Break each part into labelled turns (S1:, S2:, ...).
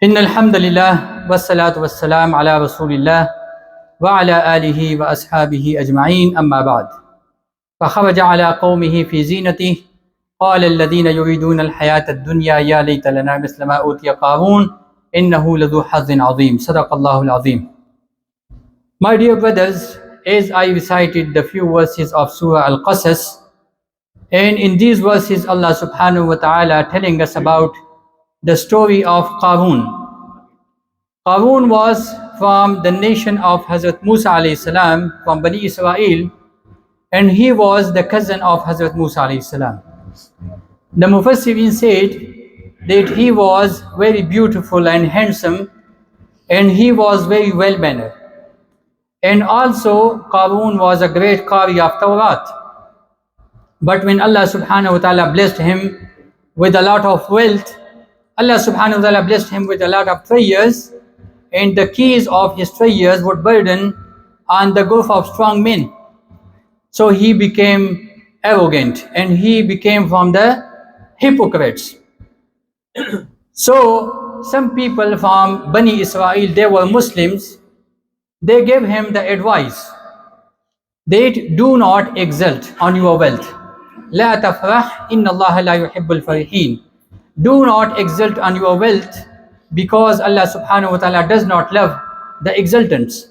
S1: إن الحمد لله والصلاة والسلام على رسول الله وعلى آله وأصحابه أجمعين أما بعد فخرج على قومه في زينته قال الذين يريدون الحياة الدنيا يا ليت لنا مثل ما أوتي قارون إنه لذو حظ عظيم صدق الله العظيم. My dear brothers, as I recited the few verses of Surah Al-Qasas, and in these verses Allah subhanahu wa ta'ala telling us about the story of Qarun. Qarun was from the nation of Hazrat Musa alayhi salam, from Bani Israel, and he was the cousin of Hazrat Musa alayhi salam. The Mufassirin said that he was very beautiful and handsome, and he was very well mannered. And also Qarun was a great Qari of Tawrat. But when Allah subhanahu wa ta'ala blessed him with a lot of wealth, Allah subhanahu wa ta'ala blessed him with a lot of treasures, and the keys of his treasures would burden on the group of strong men. So he became arrogant and he became from the hypocrites. So some people from Bani Israel, they were Muslims, they gave him the advice that do not exult on your wealth. لا تفرح إن الله لا يحب الفرحين. Do not exult on your wealth, because Allah subhanahu wa ta'ala does not love the exultants.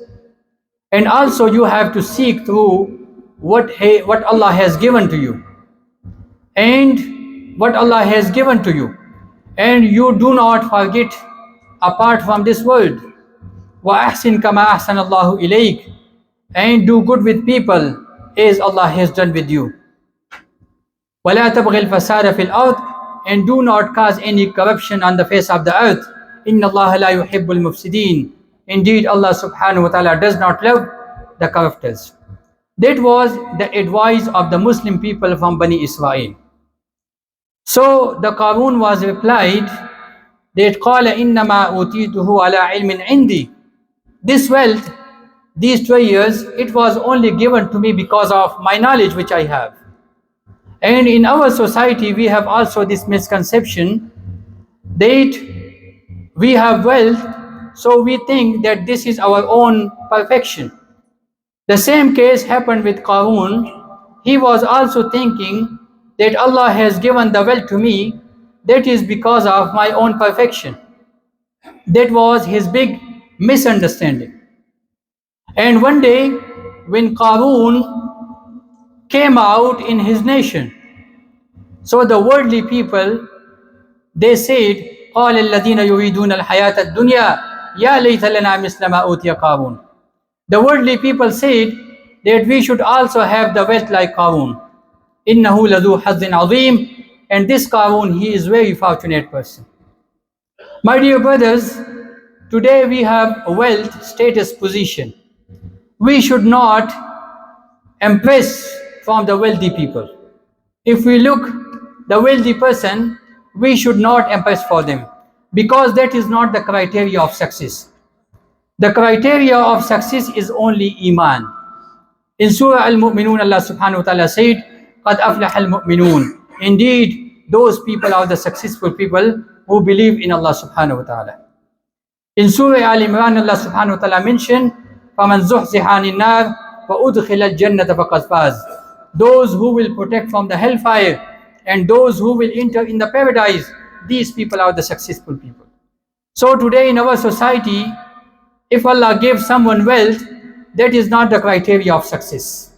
S1: And also you have to seek through what Allah has given to you, and what Allah has given to you, and you do not forget apart from this world. وَأَحْسِنْ كَمَا أَحْسَنَ اللَّهُ إِلَيْكَ. And do good with people as Allah has done with you. وَلَا تَبْغِ الْفَسَادَ فِي الْأَرْضِ. And do not cause any corruption on the face of the earth. إِنَّ اللَّهَ لَا يُحِبُّ الْمُفْسِدِينَ. Indeed, Allah subhanahu wa ta'ala does not love the corruptors. That was the advice of the Muslim people from Bani Israel. So the Qarun was replied that قَالَ إِنَّمَا أُوتِيتُهُ عَلَى عِلْمٍ عِنْدِي. This wealth, these treasures, it was only given to me because of my knowledge which I have. And in our society we have also this misconception that we have wealth, so we think that this is our own perfection. The same case happened with Qarun. He was also thinking that Allah has given the wealth to me, that is because of my own perfection. That was his big misunderstanding. And one day when Qarun came out in his nation, so the worldly people, they said, قال الذين يريدون الحياة الدنيا يا ليت لنا مثل ما أوتي قارون. The worldly people said that we should also have the wealth like Qarun. إنه لذو حظ عظيم. And this Qarun, he is very fortunate person. My dear brothers, today we have wealth, status, position. We should not impress from the wealthy people. If we look the wealthy person, we should not impress for them, because that is not the criteria of success. The criteria of success is only Iman. In Surah Al-Mu'minun, Allah subhanahu wa ta'ala said, قَدْ أَفْلَحَ الْمُؤْمِنُونَ. Indeed, those people are the successful people who believe in Allah subhanahu wa ta'ala. In Surah Al-Imran, Allah subhanahu wa ta'ala mentioned, فَمَنْ زُحْزِحَ عَنِ النَّارِ وَأُدْخِلَ الْجَنَّةَ فَقَدْ فَازَ. Those who will protect from the hellfire and those who will enter in the paradise, these people are the successful people. So today in our society, if Allah gives someone wealth, that is not the criteria of success.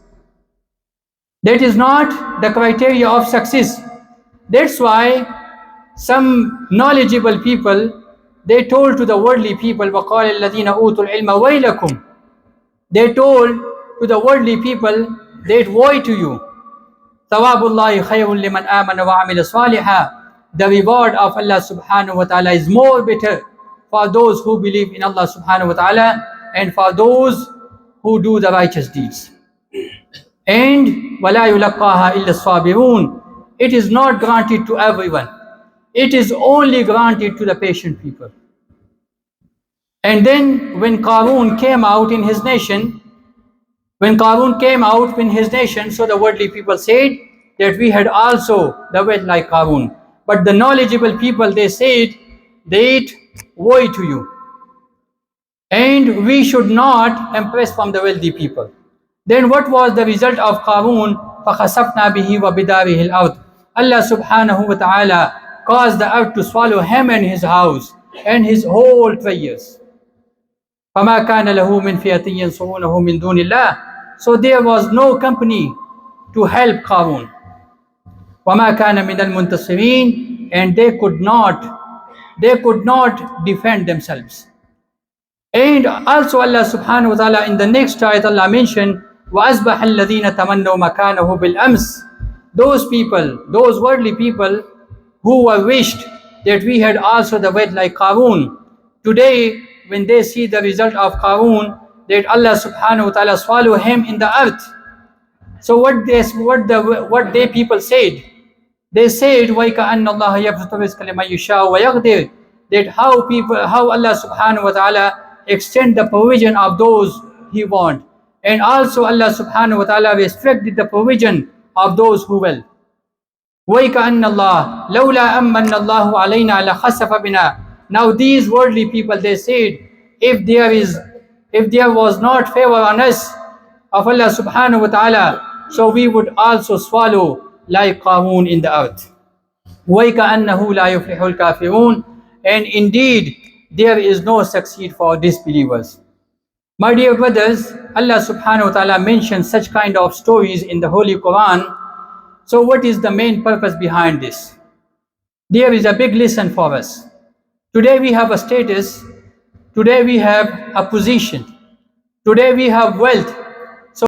S1: That is not the criteria of success. That's why some knowledgeable people, they told to the worldly people, وَقَالَ الَّذِينَ أُوتُوا الْعِلْمَ وَيْلَكُمْ. They told to the worldly people that woe to you. ثَوَابُ اللَّهِ خَيْرٌ لِمَنْ آمَنَ وَعَمِلَ صَالِحًا. The reward of Allah subhanahu wa ta'ala is more better for those who believe in Allah subhanahu wa ta'ala and for those who do the righteous deeds. And وَلَا يُلَقَّاهَا إِلَّا الصَّابِرُونَ. It is not granted to everyone. It is only granted to the patient people. And then when Qarun came out in his nation, so the worldly people said that we had also the wealth like Qarun. But the knowledgeable people, they said that woe to you. And we should not impress from the wealthy people. Then what was the result of Qarun? فَخَسَفْنَا بِهِ وَبِدَارِهِ الْأَرْضِ. Allah subhanahu wa ta'ala caused the earth to swallow him and his house and his whole treasures. فَمَا كَانَ لَهُ مِنْ فِيَةٍ يَنْصُرُونَهُ مِنْ دُونِ اللَّهِ. So there was no company to help Qarun. وَمَا كَانَ مِنَ الْمُنْتَصِرِينَ. And they could not defend themselves. And also Allah subhanahu wa ta'ala in the next ayat Allah mentioned وَأَصْبَحَ الَّذِينَ تَمَنَّوْا مَكَانَهُ بِالْأَمْسِ. Those people, those worldly people who were wished that we had also the wealth like Qarun, today when they see the result of Qarun, that Allah subhanahu wa ta'ala swallow him in the earth. So what they people said, they said وَيْكَأَنَّ اللَّهَ يَبْسُطُ الرِّزْقَ لِمَن يَشَاءُ وَيَقْدِرُ. That how Allah subhanahu wa ta'ala extend the provision of those He want, and also Allah subhanahu wa ta'ala restricted the provision of those who will. وَيْكَأَنَّ اللَّهَ لَوْلَا أَمَّنَّ اللَّهُ عَلَيْنَا لَخَسَفَ بِنَا. Now these worldly people, they said, if there was not favor on us of Allah subhanahu wa ta'ala, so we would also swallow like Qarun in the earth. وَيْكَأَنَّهُ لَا يُفْلِحُ الْكَافِرُونَ. And indeed, there is no succeed for disbelievers. My dear brothers, Allah subhanahu wa ta'ala mentions such kind of stories in the Holy Quran. So what is the main purpose behind this? There is a big lesson for us. Today we have a status, today we have a position, today we have wealth,